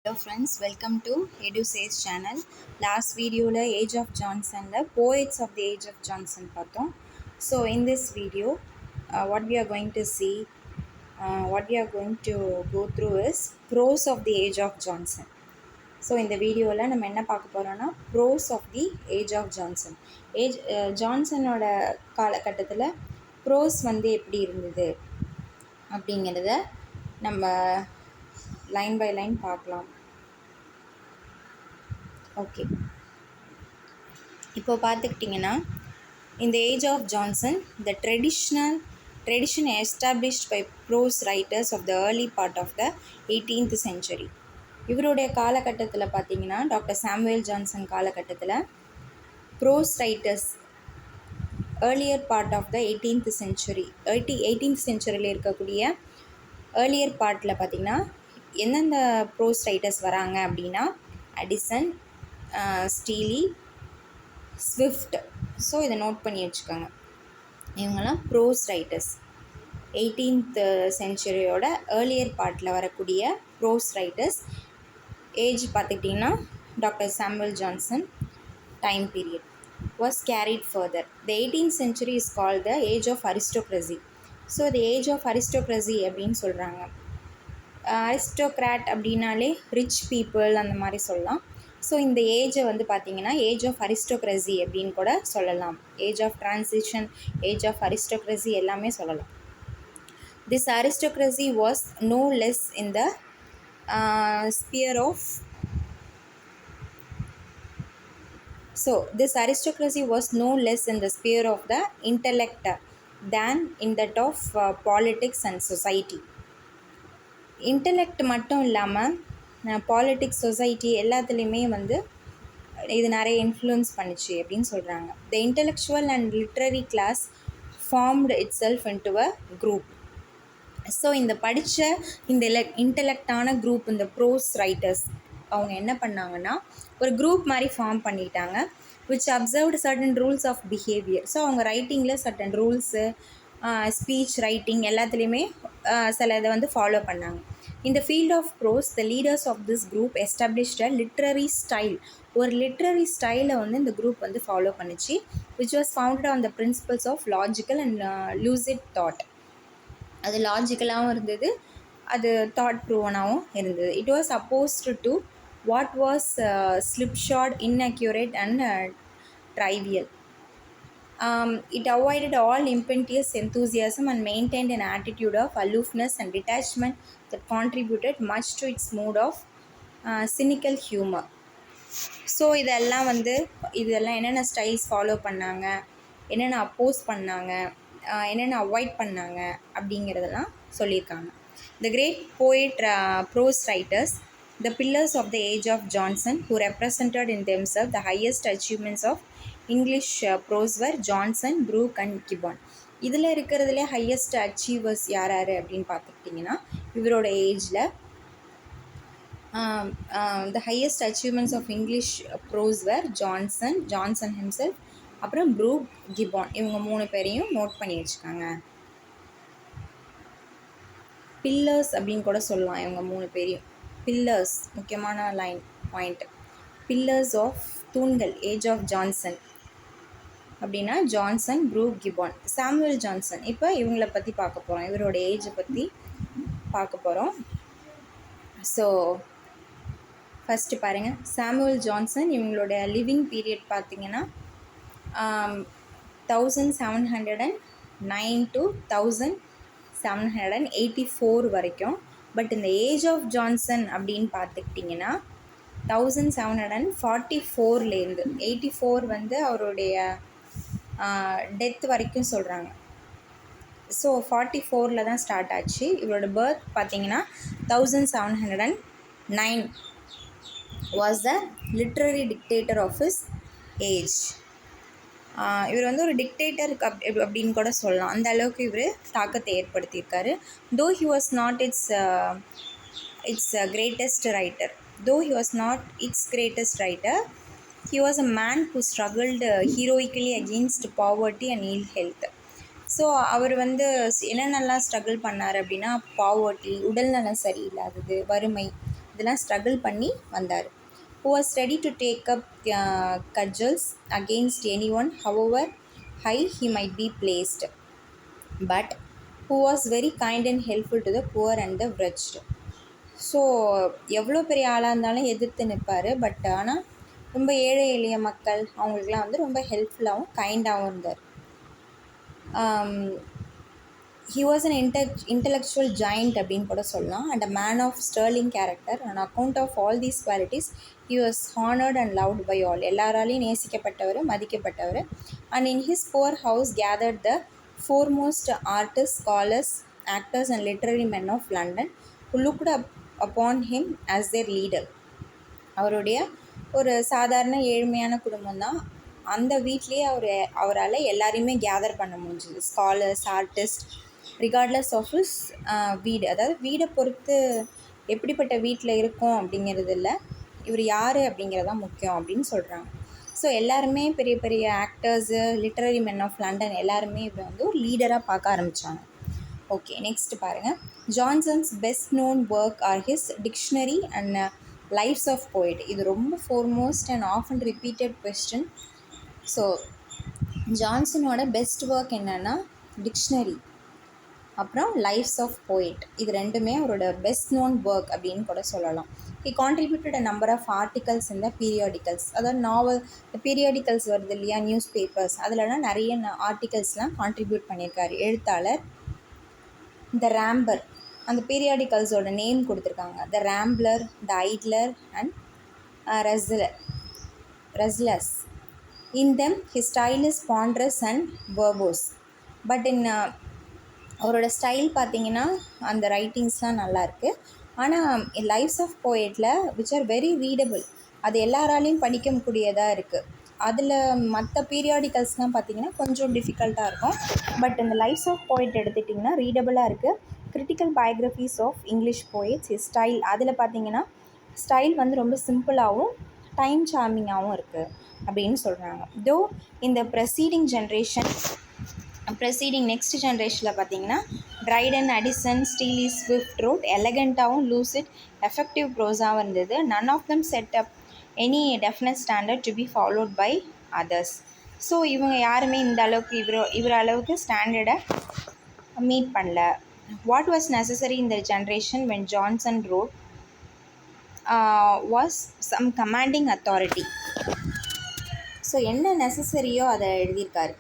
Hello friends, welcome to EduSage channel. Last video la Age of Johnson la poets of the Age of Johnson பார்த்தோம். So in this video, what we are going to see, what we are going to go through is prose of the Age of Johnson. So இந்த வீடியோவில் நம்ம என்ன பார்க்க போகிறோன்னா prose of the age of Johnson. ஜான்சனோட காலகட்டத்தில் prose வந்து எப்படி இருந்தது அப்படிங்கிறத நம்ம லைன் பை லைன் பார்க்கலாம். ஓகே, இப்போ பார்த்துக்கிட்டிங்கன்னா இந்த age of Johnson the tradition established by prose writers of the early part of the 18th century. இவருடைய காலகட்டத்தில் பார்த்தீங்கன்னா டாக்டர் சாமுவேல் ஜான்சன் காலகட்டத்தில் prose writers earlier part of the 18th century 18th centuryயில் இருக்கக்கூடிய ஏர்லியர் பார்ட்டில் பார்த்திங்கன்னா எந்தெந்த ப்ரோஸ் ரைட்டர்ஸ் வராங்க அப்படின்னா அடிசன், ஸ்டீலி, ஸ்விஃப்ட். ஸோ இதை நோட் பண்ணி வச்சுக்கோங்க. இவங்கெல்லாம் ப்ரோஸ் ரைட்டர்ஸ் 18th centuryயோட ஏர்லியர் பார்ட்டில் வரக்கூடிய ப்ரோஸ் ரைட்டர்ஸ். ஏஜ் பார்த்துக்கிட்டிங்கன்னா doctor Samuel Johnson time period was carried further. The 18th century is called the age of aristocracy. So the age of aristocracy அப்படின்னு சொல்கிறாங்க. Aristocrat அப்படின்னாலே rich people அந்த மாதிரி சொல்லலாம். So இந்த ஏஜை வந்து பார்த்திங்கன்னா ஏஜ் ஆஃப் அரிஸ்டோக்ரஸி அப்படின்னு கூட சொல்லலாம். Age of transition, age of aristocracy எல்லாமே சொல்லலாம். This aristocracy was no less in the sphere of this aristocracy was no less in the sphere of the intellect than in that of politics and society. Intellect மட்டும் இல்லாமல் politics, society எல்லாத்துலேயுமே வந்து இது நிறைய influence பண்ணிச்சு அப்படின்னு சொல்கிறாங்க. The intellectual and literary class formed itself into a group. So இந்த படித்த இந்த இன்டலெக்டான குரூப், இந்த ப்ரோஸ் ரைட்டர்ஸ் அவங்க என்ன பண்ணாங்கன்னா ஒரு குரூப் மாதிரி ஃபார்ம் பண்ணிட்டாங்க. Which observed certain rules of behaviour. So அவங்க ரைட்டிங்கில் சர்டன் ரூல்ஸு, ஸ்பீச், ரைட்டிங் எல்லாத்துலேயுமே சில இதை வந்து ஃபாலோ பண்ணாங்க. இந்த field of prose the leaders of this group established a literary style. ஒரு லிட்ரரி ஸ்டைலை வந்து இந்த குரூப் வந்து ஃபாலோ பண்ணிச்சு. Which was founded on the principles of logical and lucid thought. அது லாஜிக்கலாகவும் இருந்தது, அது தாட் ப்ரூவனாகவும் இருந்தது. It was opposed to what was slipshod, inaccurate and trivial. It avoided all impetuous enthusiasm and maintained an attitude of aloofness and detachment that contributed much to its mood of cynical humor. So இதெல்லாம் என்னென்ன styles follow பண்ணாங்க, என்னென்ன அப்போஸ் பண்ணாங்க, என்னென்ன avoid பண்ணாங்க அப்படிங்கிறதெல்லாம் சொல்லியிருக்காங்க. The great poet prose writers, the pillars of the age of Johnson, who represented in themselves the highest achievements of English prose were Johnson, Brooke and Gibbon. இதில் இருக்கிறதுலே ஹையஸ்ட் அச்சீவர்ஸ் யார் அப்படின்னு பார்த்துக்கிட்டிங்கன்னா இவரோட ஏஜில் the highest achievements of English prose were Johnson himself, அப்புறம் Brook, கிப்பான். இவங்க 3 பேரையும் நோட் பண்ணி வச்சுக்காங்க. பில்லர்ஸ் அப்படின்னு கூட சொல்லலாம் இவங்க 3 பேரையும். பில்லர்ஸ் முக்கியமான லைன் பாயிண்ட். பில்லர்ஸ் ஆஃப் தூண்கள் ஏஜ் ஆஃப் ஜான்சன் அப்படின்னா ஜான்சன், ப்ரூக், கிப்பான். சாமுவேல் ஜான்சன் இப்போ இவங்கள பற்றி பார்க்க போகிறோம், இவரோட ஏஜை பற்றி பார்க்க போகிறோம். ஸோ ஃபஸ்ட்டு பாருங்கள், சாமுவேல் ஜான்சன் இவங்களோட லிவிங் பீரியட் பார்த்திங்கன்னா 1709 to 1784 வரைக்கும். பட் இந்த ஏஜ் ஆஃப் ஜான்சன் அப்படின்னு பார்த்துக்கிட்டிங்கன்னா 1744லேருந்து 84 வந்து அவருடைய டெத் வரைக்கும் சொல்கிறாங்க. ஸோ 44 தான் ஸ்டார்ட் ஆச்சு. இவரோட பர்த் பார்த்திங்கன்னா 1709 was the literary dictator of his age. இவர் வந்து ஒரு டிக்டேட்டர் அப்படின்னு கூட சொல்லலாம். அந்த அளவுக்கு இவர் தாக்கத்தை ஏற்படுத்தியிருக்காரு. Though he was not its greatest writer. He was a man who struggled heroically against poverty and ill health. So அவர் வந்து என்னென்னலாம் ஸ்ட்ரகிள் பண்ணார் அப்படின்னா பாவர்ட்டி, உடல்நலம் சரியில்லாதது, வறுமை, இதெல்லாம் ஸ்ட்ரகிள் பண்ணி வந்தார். Who was ready to take up cudgels against anyone, however high he might be placed, but who was very kind and helpful to the poor and the wretched. So எவ்வளோ பெரிய ஆளாக இருந்தாலும் எதிர்த்து நிற்பார். பட் ஆனால் ரொம்ப ஏழை எளிய மக்கள் அவங்களுக்குலாம் வந்து ரொம்ப ஹெல்ப்ஃபுல்லாகவும் கைண்டாகவும் இருந்தார். He was an intellectual giant அப்படின்னு கூட சொல்லலாம், and a man of sterling character. On account of all these qualities, he was honored and loved by all. எல்லாராலையும் நேசிக்கப்பட்டவர், மதிக்கப்பட்டவர். And in his poor house gathered the foremost artists, scholars, actors and literary men of London, who looked upon him as their leader. அவருடைய ஒரு சாதாரண ஏழ்மையான குடும்பம் தான். அந்த வீட்லேயே அவரால் எல்லாரையுமே கேதர் பண்ண முடிஞ்சுது. Scholars, artist, regardless of his வீடு, அதாவது வீடை பொறுத்து எப்படிப்பட்ட வீட்டில் இருக்கோம் அப்படிங்கிறது இல்லை, இவர் யார் அப்படிங்கிறதான் முக்கியம் அப்படின்னு சொல்கிறாங்க. ஸோ எல்லாருமே பெரிய பெரிய actors, literary men of London எல்லாருமே இவரை வந்து ஒரு லீடராக பார்க்க ஆரம்பித்தாங்க. ஓகே, நெக்ஸ்ட் பாருங்கள். Johnson's best known work are his dictionary and lives of poet. இது ரொம்ப foremost and often repeated question. So ஜான்சனோட பெஸ்ட் ஒர்க் என்னென்னா டிக்ஷனரி, அப்புறம் லைஃப்ஸ் ஆஃப் போய்ட். இது ரெண்டுமே அவரோட பெஸ்ட் நோன் ஒர்க் அப்படின்னு கூட சொல்லலாம். He contributed a number of articles இந்த பீரியாடிக்கல்ஸ், அதாவது நாவல் பீரியாடிக்கல்ஸ் வருது இல்லையா, நியூஸ் பேப்பர்ஸ், அதிலலாம் நிறைய ஆர்டிகல்ஸ்லாம் கான்ட்ரிபியூட் பண்ணியிருக்காரு எழுத்தாளர். த ரேம்பர், அந்த பீரியாடிக்கல்ஸோட நேம் கொடுத்துருக்காங்க. The Rambler, the Idler and Rasselas. In them his style is ponderous and verbose. But in அவரோட ஸ்டைல் பார்த்திங்கன்னா அந்த ரைட்டிங்ஸ்லாம் நல்லாயிருக்கு. ஆனால் லைஃப்ஸ் ஆஃப் போயட்டில் விச் ஆர் வெரி ரீடபிள், அது எல்லாராலையும் படிக்கக்கூடியதாக இருக்குது. அதில் மற்ற பீரியாடிக்கல்ஸ்லாம் பார்த்திங்கன்னா கொஞ்சம் டிஃபிகல்ட்டாக இருக்கும். பட் இந்த லைஃப்ஸ் ஆஃப் போயட் எடுத்துக்கிட்டிங்கன்னா ரீடபிளாக இருக்குது. Critical biographies of English poets, style, அதில் பார்த்திங்கன்னா ஸ்டைல் வந்து ரொம்ப சிம்பிளாகவும் டைம் சார்மிங்காகவும் இருக்குது அப்படின்னு சொல்கிறாங்க. தோ இந்த நெக்ஸ்ட் ஜென்ரேஷனில் பார்த்திங்கன்னா Dryden, Addison, Steele, Swift wrote எலகண்ட்டாகவும் லூசிட் எஃபெக்டிவ் ப்ரோஸாகவும் இருந்தது. None of them set up any definite standard to be followed by others. So இவங்க யாருமே இந்த அளவுக்கு இவர் அளவுக்கு ஸ்டாண்டர்டை மீட் பண்ணல. What was necessary in the generation when Johnson wrote was some commanding authority. So என்ன நெசசரியோ அதை எழுதியிருக்காரு.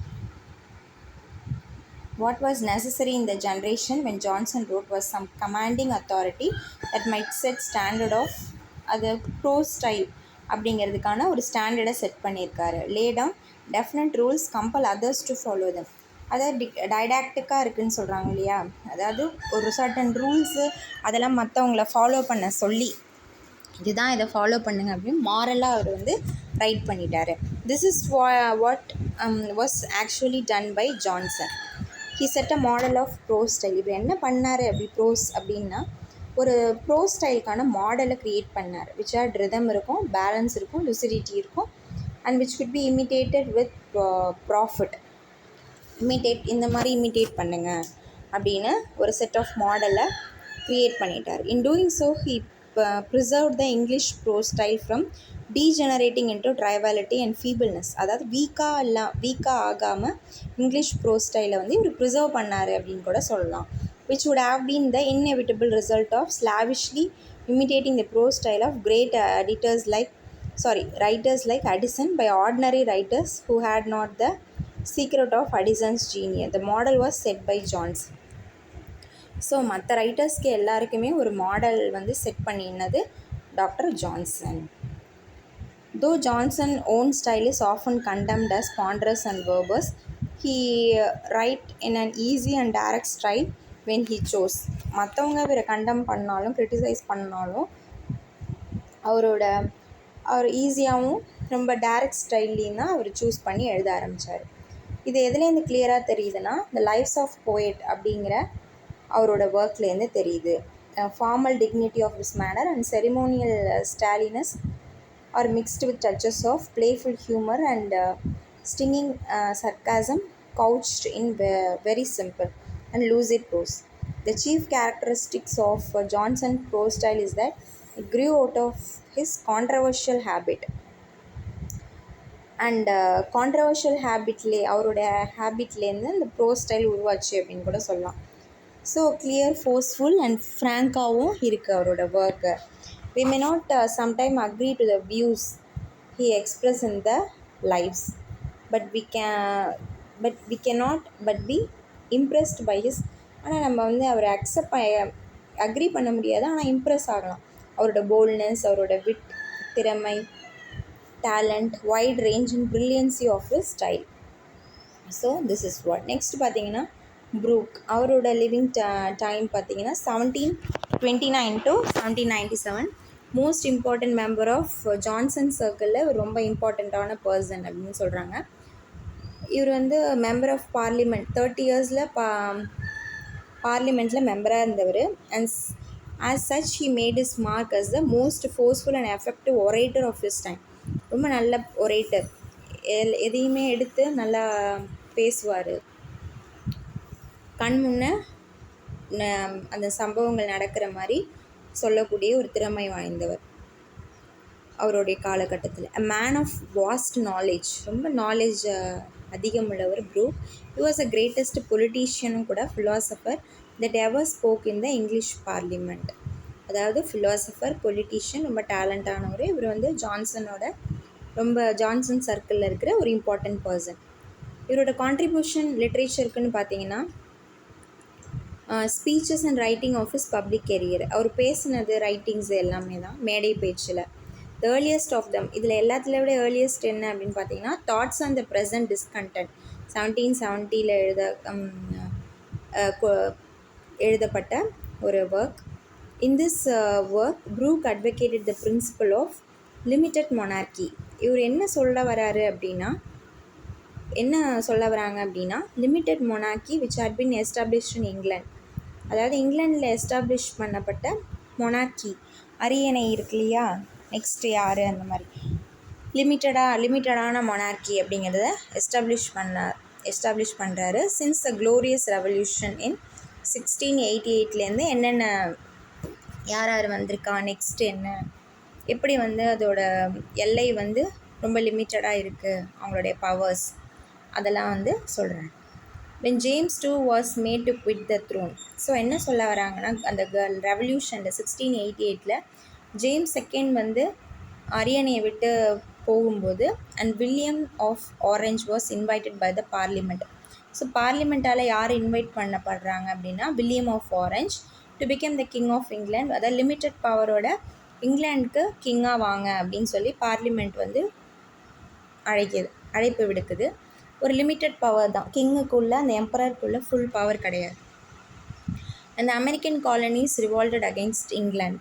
What was necessary in the generation when Johnson wrote was some commanding authority that might set standard of அது prose style அப்படிங்கிறதுக்கான ஒரு ஸ்டாண்டர்டை set பண்ணியிருக்காரு. Lay down definite rules, compel others to follow them. அதாவது டைடாக்டிக்காக இருக்குதுன்னு சொல்கிறாங்க இல்லையா, அதாவது ஒரு சர்டன் ரூல்ஸு அதெல்லாம் மற்றவங்கள ஃபாலோ பண்ண சொல்லி இதுதான் இதை ஃபாலோ பண்ணுங்க அப்படின்னு மாரலாக அவர் வந்து ரைட் பண்ணிட்டார். This is what was actually done by Johnson. He set a model of prose style. இப்போ என்ன பண்ணார் அப்படி ப்ரோஸ் அப்படின்னா ஒரு ப்ரோஸ் ஸ்டைலுக்கான மாடலை க்ரியேட் பண்ணார். விச் ஆட் ரிதம் இருக்கும், பேலன்ஸ் இருக்கும், லுசிடிட்டி இருக்கும், and which could be இமிட்டேட்டட் with profit. இந்த மாதிரி இமிட்டேட் பண்ணுங்க அப்படின்னு ஒரு செட் ஆஃப் மாடலை க்ரியேட் பண்ணிட்டார். In doing so he preserved the English prose style from degenerating into triviality and feebleness. அதாவது வீக்காக ஆகாமல் இங்கிலீஷ் ப்ரோஸ் ஸ்டைலை வந்து இவர் ப்ரிசர்வ் பண்ணார் அப்படின்னு கூட சொல்லலாம். which would have been the inevitable result of slavishly imitating the prose style of great writers like Addison by ordinary writers who had not the secret of Addison's genius. The model was set by Johnson. So மற்ற ரைட்டர்ஸ்க்கு எல்லாருக்குமே ஒரு model வந்து set பண்ணினது doctor Johnson. Though Johnson own style is often condemned as ponderous and verbose, he write in an easy and direct style when he chose. மற்றவங்க இவரை condemn பண்ணாலும் criticise பண்ணாலும் அவர் ஈஸியாகவும் ரொம்ப டைரக்ட் ஸ்டைல்லையும் தான் அவர் சூஸ் பண்ணி எழுத ஆரம்பித்தார். இது எதுலேருந்து கிளியராக தெரியுதுன்னா த லைஃப்ஸ் ஆஃப் போயட் அப்படிங்கிற அவரோட ஒர்க்லேருந்து தெரியுது. Formal dignity of this manner and ceremonial stateliness are mixed with touches of playful humour and stinging sarcasm couched in very simple and lucid prose. The chief characteristics of Johnson prose style is that grew out of his controversial habit. And controversial அவருடைய ஹேபிட்லேருந்து அந்த prose style உருவாச்சு அப்படின்னு கூட சொல்லலாம். So clear, forceful and ஃப்ராங்காகவும் இருக்குது அவரோட work. We may not sometime agree to the views he express in the lives, but we cannot but be impressed by his. ஆனால் நம்ம வந்து அவரை அக்ரி பண்ண முடியாது, ஆனால் இம்ப்ரெஸ் ஆகலாம். அவரோட போல்ட்னஸ், அவரோட திறமை, talent, wide range and brilliancy of his style. So this is what. Next பார்த்தீங்கன்னா ப்ரூக், அவரோட லிவிங் டைம் பார்த்தீங்கன்னா 1729 to 1797. Most important member of Johnson சர்க்கிளில் ரொம்ப இம்பார்ட்டண்ட்டான பர்சன் அப்படின்னு சொல்கிறாங்க. இவர் வந்து மெம்பர் ஆஃப் பார்லிமெண்ட் 30 இயர்ஸில் பார்லிமெண்ட்டில் மெம்பராக இருந்தவர். And as such he made his mark as the most forceful and effective orator of his time. ரொம்ப நல்ல ஒரேட்டர், எதையுமே எடுத்து நல்லா பேசுவார், கண் முன்னே அந்த சம்பவங்கள் நடக்கிற மாதிரி சொல்லக்கூடிய ஒரு திறமை வாய்ந்தவர் அவருடைய காலகட்டத்தில். A man of vast knowledge, ரொம்ப நாலேஜ் அதிகமுள்ளவர் Burke. He was a greatest பொலிட்டீஷியனும் கூட, philosopher that ever spoke in the English parliament. அதாவது ஃபிலாசபர், பொலிட்டீஷியன், ரொம்ப டேலண்டானவர். இவர் வந்து ஜான்சன் சர்க்கிளில் இருக்கிற ஒரு இம்பார்ட்டண்ட் பர்சன். இவரோட கான்ட்ரிபியூஷன் லிட்ரேச்சருக்குன்னு பார்த்தீங்கன்னா speeches and writing of his public career. அவர் பேசினது, ரைட்டிங்ஸ் எல்லாமே தான் மேடை பேச்சில். த ஏர்லியஸ்ட் ஆஃப் தம், இதில் எல்லாத்துல விட ஏர்லியஸ்ட் என்ன அப்படின்னு பார்த்தீங்கன்னா thoughts on the present discontent 1770 எழுதப்பட்ட ஒரு work. In this work Burke advocated the principle of limited monarchy. இவர் என்ன சொல்ல வராங்க அப்படின்னா limited monarchy which had been established in England. அதாவது இங்கிலாண்டில் எஸ்டாப்ளிஷ் பண்ணப்பட்ட மொனார்கி, அரியணை இருக்கு இல்லையா, நெக்ஸ்ட்டு யார், அந்த மாதிரி லிமிட்டடான மொனார்கி அப்படிங்கிறத எஸ்டாப்ளிஷ் பண்ணுறாரு. Since the glorious revolution in 1688லேருந்து என்னென்ன யார் வந்திருக்கா, நெக்ஸ்ட் என்ன, எப்படி வந்து அதோட எல்லை வந்து ரொம்ப லிமிட்டடாக இருக்குது, அவங்களுடைய பவர்ஸ், அதெல்லாம் வந்து சொல்கிறேன். when James II was made to quit the throne. So என்ன சொல்ல வராங்கன்னா அந்த ரெவல்யூஷனில் 1688 ஜேம்ஸ் செகண்ட் வந்து அரியணையை விட்டு போகும்போது and William of Orange was invited by the parliament. So பார்லிமெண்ட்டால் யார் இன்வைட் பண்ணப்படுறாங்க அப்படின்னா William of Orange to become the king of England. அதாவது லிமிட்டட் பவரோட இங்கிலாந்துக்கு கிங்காக வாங்க அப்படின்னு சொல்லி பார்லிமெண்ட் வந்து அழைப்பு விடுக்குது. ஒரு லிமிட்டட் பவர் தான், கிங்குக்குள்ளே அந்த எம்பரருக்குள்ளே ஃபுல் பவர் கிடையாது. அந்த American colonies revolted against England.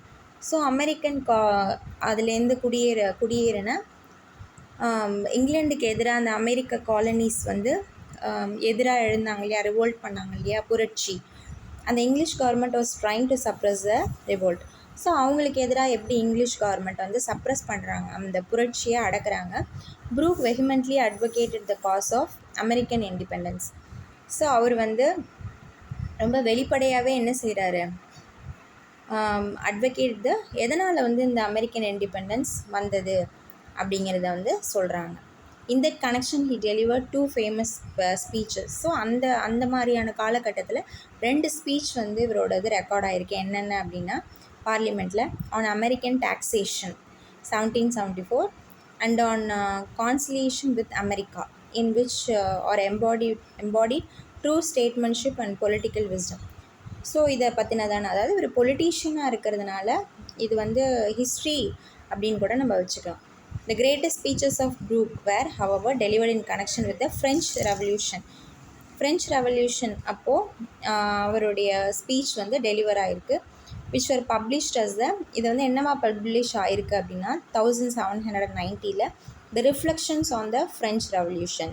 So American அதுலேருந்து குடியேறின இங்கிலாண்டுக்கு எதிராக அந்த அமெரிக்க காலனிஸ் வந்து எதிராக எழுந்தாங்க இல்லையா, ரிவோல்ட் பண்ணாங்க இல்லையா, புரட்சி. அந்த English government was trying to suppress the revolt. So அவங்களுக்கு எதிராக எப்படி இங்கிலீஷ் கவர்மெண்ட் வந்து சப்ரஸ் பண்ணுறாங்க, அந்த புரட்சியை அடக்குறாங்க. Burke vehemently advocated the cause of American independence. So அவர் வந்து ரொம்ப வெளிப்படையாகவே என்ன செய்கிறாரு, அட்வொகேட் எதனால் வந்து இந்த அமெரிக்கன் இண்டிபெண்டன்ஸ் வந்தது அப்படிங்கிறத வந்து சொல்கிறாங்க. In that connection he deliver 2 famous speeches. So அந்த மாதிரியான காலகட்டத்தில் 2 ஸ்பீச் வந்து இவரோடது ரெக்கார்ட் ஆகிருக்கு. என்னென்ன அப்படின்னா பார்லிமெண்ட்டில் on American taxation 1774 and on conciliation with America, in which are embodied true statesmanship and political wisdom. So இதை பற்றினதான, அதாவது ஒரு பொலிட்டீஷியனாக இருக்கிறதுனால இது வந்து ஹிஸ்ட்ரி அப்படின்னு கூட நம்ம வச்சுக்கலாம். The greatest speeches of Brooke were, however, delivered in connection with the French Revolution. French Revolution அப்போது அவருடைய ஸ்பீச் வந்து டெலிவர் ஆகிருக்கு. which were published as இது வந்து என்னவா பப்ளிஷ் ஆகிருக்கு அப்படின்னா 1790 the reflections on the French Revolution.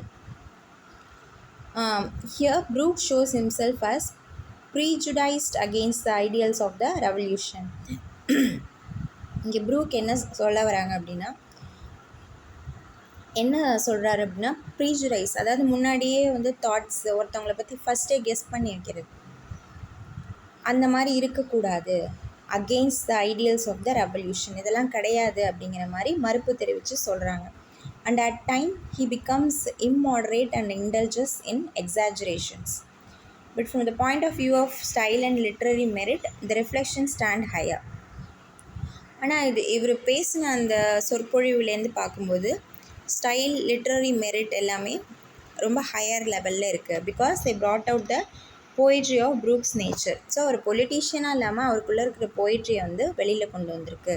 Here Brooke shows himself as prejudiced against the ideals of the revolution. இங்கே ப்ரூக் என்ன சொல்ல வராங்க அப்படின்னா, என்ன சொல்கிறாரு அப்படின்னா ப்ரீஜுடைஸ், அதாவது முன்னாடியே வந்து தாட்ஸ் ஒருத்தவங்களை பற்றி ஃபஸ்ட்டே கெஸ் பண்ணி வைக்கிறது, அந்த மாதிரி இருக்கக்கூடாது. Against the ideals of the revolution. இதெல்லாம் கிடையாது அப்படிங்கிற மாதிரி மறுப்பு தெரிவித்து சொல்கிறாங்க. And at time he becomes immoderate and indulges in exaggerations. But from the point of view of style and literary merit, the reflections stand higher. ஆனால் இவர் பேசின அந்த சொற்பொழிவுலேருந்து பார்க்கும்போது ஸ்டைல், லிட்ரரி மெரிட் எல்லாமே ரொம்ப ஹையர் லெவலில் இருக்குது. Because they brought out the poetry of Brooks nature. So ஒரு பொலிட்டீஷியனாக இல்லாமல் அவருக்குள்ளே இருக்கிற போயிட்ரியை வந்து வெளியில் கொண்டு வந்திருக்கு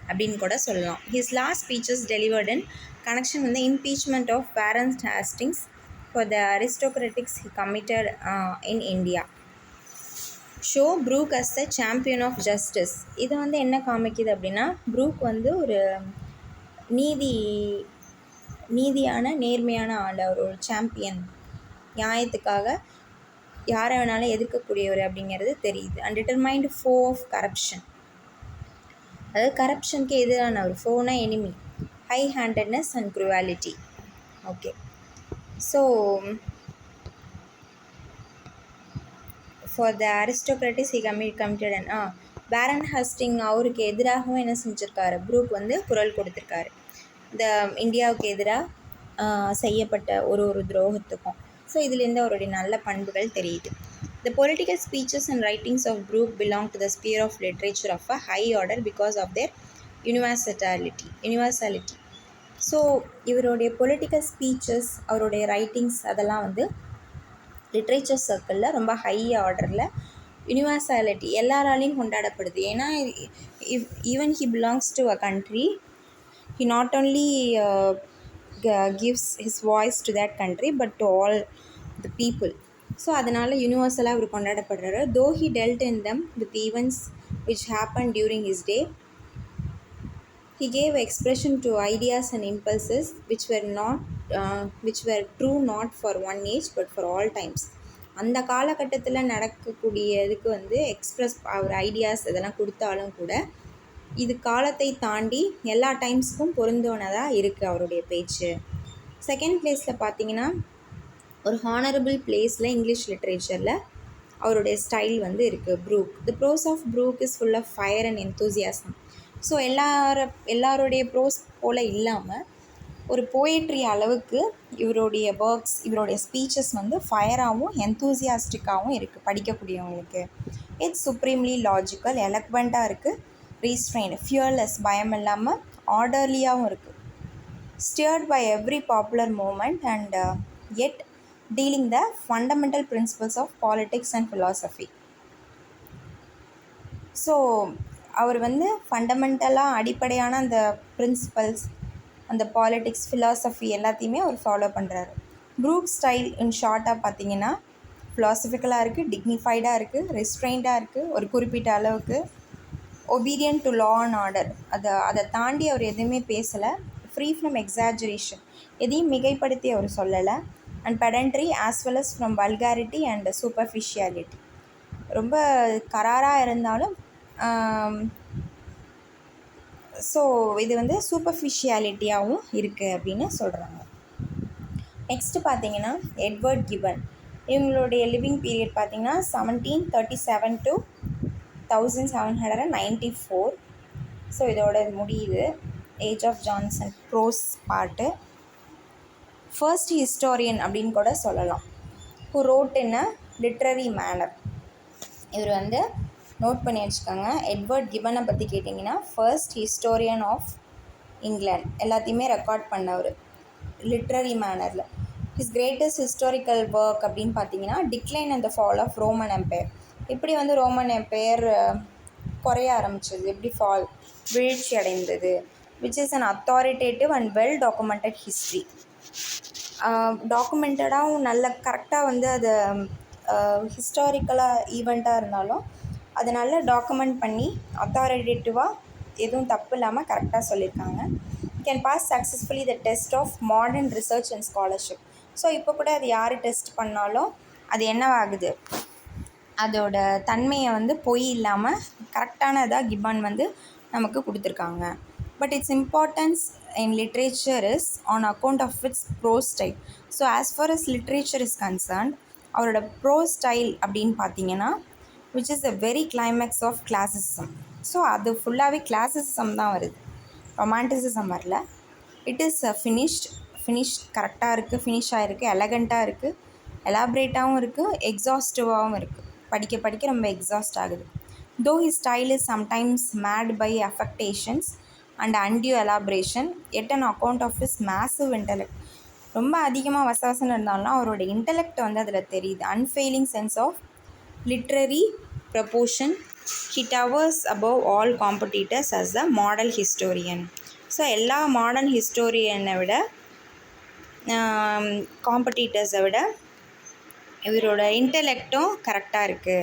அப்படின்னு கூட சொல்லலாம். His last speeches delivered in connection with the impeachment of Warren Hastings for the aristocratics he committed in India show Burke as the champion of justice. இது வந்து என்ன காமிக்குது அப்படின்னா, ப்ரூக் வந்து ஒரு நீதியான நேர்மையான ஆள், அவர் ஒரு சாம்பியன், நியாயத்துக்காக யாரை வேணாலும் எதிர்க்கக்கூடியவர் அப்படிங்கிறது தெரியுது. And determined foe of corruption, அதாவது கரப்ஷனுக்கு எதிரான ஒரு ஃபோனா enemy, high handedness and cruelty. Okay, so for the aristocrats he committed and Warren Hasting அவருக்கு எதிராகவும் என்ன செஞ்சுருக்காரு, ப்ரூக் வந்து குரல் கொடுத்துருக்காரு. இந்த இந்தியாவுக்கு எதிராக செய்யப்பட்ட ஒரு துரோகத்துக்கும். ஸோ இதுலேருந்து அவருடைய நல்ல பண்புகள் தெரியுது. The political speeches and writings of Brooke belong to the sphere of literature of a high order because of their universality. So இவருடைய பொலிட்டிக்கல் ஸ்பீச்சஸ், அவருடைய ரைட்டிங்ஸ் அதெல்லாம் வந்து லிட்ரேச்சர் சர்க்கிளில் ரொம்ப ஹை ஆர்டரில் யூனிவர்சாலிட்டி எல்லாராலையும் கொண்டாடப்படுது. ஏன்னா even he belongs to a country, he not only gives his voice to that country but to all the people. So அதனால் யூனிவர்சலாக அவர் கொண்டாடப்படுறாரு. though he dealt in them with events which happened during his day, he gave expression to ideas and impulses which were true not for one age but for all times. அந்த காலகட்டத்தில் நடக்கக்கூடியதுக்கு வந்து express அவர் ideas இதெல்லாம் கொடுத்தாலும் கூட இது காலத்தை தாண்டி எல்லா டைம்ஸ்க்கும் பொருந்தோனதாக இருக்குது அவருடைய பேச்சு. செகண்ட் பிளேஸில் பார்த்தீங்கன்னா, ஒரு ஹானரபிள் பிளேஸில் இங்கிலீஷ் லிட்ரேச்சரில் அவருடைய ஸ்டைல் வந்து இருக்குது Burke. The prose of Burke is full of fire and enthusiasm. So எல்லாருடைய ப்ரோஸ் போல் இல்லாமல் ஒரு போயட்ரி அளவுக்கு இவருடைய ஒர்க்ஸ், இவருடைய ஸ்பீச்சஸ் வந்து ஃபயராகவும் என்தூசியாஸ்டிக்காகவும் இருக்குது படிக்கக்கூடியவங்களுக்கு. இட்ஸ் சுப்ரீம்லி லாஜிக்கல், எலக்வெண்ட்டாக இருக்குது, ரீஸ்ட்ரெயின்டு, ஃபியர்லெஸ், பயம் இல்லாமல் ஆர்டர்லியாகவும் இருக்குது, stirred by every popular moment and yet dealing the fundamental principles of politics and philosophy. So அவர் வந்து ஃபண்டமெண்டலாக அடிப்படையான அந்த பிரின்சிபல்ஸ், அந்த பாலிட்டிக்ஸ், ஃபிலாசபி எல்லாத்தையுமே அவர் ஃபாலோ பண்ணுறாரு. ப்ரூக் ஸ்டைல் இன் ஷார்ட்டாக பார்த்தீங்கன்னா ஃபிலாசபிக்கலாக இருக்குது, டிக்னிஃபைடாக இருக்குது, ரெஸ்ட்ரெயின்டாக இருக்குது, ஒரு குறிப்பிட்ட அளவுக்கு obedient to law and order. அதை தாண்டி அவர் எதுவுமே பேசலை. ஃப்ரீ ஃப்ரம் எக்ஸாஜரேஷன், எதையும் மிகைப்படுத்தி அவர் சொல்லலை. And pedantry as well as from vulgarity and superficiality, ரொம்ப கராராக இருந்தாலும் ஸோ இது வந்து சூப்பர்ஃபிஷியாலிட்டியாகவும் இருக்குது அப்படின்னு சொல்கிறாங்க. நெக்ஸ்ட்டு பார்த்தீங்கன்னா எட்வர்ட் கிபன். இவங்களுடைய லிவிங் பீரியட் பார்த்திங்கன்னா 1737 to 1794. ஸோ இதோட முடியுது age of Johnson prose part. First historian அப்படின்னு கூட சொல்லலாம், who wrote in a literary manner. இவர் வந்து நோட் பண்ணி வச்சுக்கோங்க. எட்வர்ட் கிபனை பற்றி கேட்டிங்கன்னா ஃபர்ஸ்ட் ஹிஸ்டோரியன் ஆஃப் இங்கிலாந்து, எல்லாத்தையுமே ரெக்கார்ட் பண்ணவர் லிட்ரரி மேனரில். ஹிஸ் கிரேட்டஸ்ட் ஹிஸ்டாரிக்கல் ஒர்க் அப்படின்னு பார்த்தீங்கன்னா decline and the fall of Roman empire. எப்படி வந்து ரோமன் எம்பையர் குறைய ஆரம்பிச்சது, எப்படி வீழ்ச்சி அடைந்தது, which is an authoritative and well documented history. டாக்குமெண்டடாகவும் நல்ல கரெக்டாக வந்து அது ஹிஸ்டாரிக்கலாக ஈவெண்ட்டாக இருந்தாலும் அதை நல்லா டாக்குமெண்ட் பண்ணி அத்தாரிட்டேட்டிவாக எதுவும் தப்பு இல்லாமல் கரெக்டாக சொல்லியிருக்காங்க. Can pass successfully the test of modern research and scholarship. So இப்போ கூட அது யார் டெஸ்ட் பண்ணாலும் அது என்னவாகுது, அதோட தன்மையை வந்து பொய் இல்லாமல் கரெக்டானதாக கிபன் வந்து நமக்கு கொடுத்துருக்காங்க. But its importance in literature is on account of its prose style. So as far as literature is concerned, அவரோட ப்ரோஸ் ஸ்டைல் அப்படின்னு பார்த்தீங்கன்னா which is a very climax of classicism. So அது ஃபுல்லாகவே கிளாசிசிசம் தான் வருது, ரொமான்டிசிசம் வரல. It is finished கரெக்டாக இருக்குது, ஃபினிஷ் ஆகிருக்கு, எலகண்ட்டாக இருக்குது, எலாபரேட்டாகவும் இருக்குது, எக்ஸாஸ்டிவாகவும் இருக்குது. படிக்க படிக்க ரொம்ப எக்ஸாஸ்ட் ஆகுது. தோ his style is sometimes mad by affectations and undue elaboration, yet an account of his massive intellect. ரொம்ப அதிகமாக வசவசன்னு இருந்தாலும் அவரோட இன்டெலெக்ட் வந்து அதில் தெரியுது. Unfailing sense of literary proportion, he towers above all competitors as a model historian. So எல்லா modern ஹிஸ்டோரியனை விட, காம்படிட்டர்ஸை விட இவரோட இன்டெலெக்டும் கரெக்டாக இருக்குது.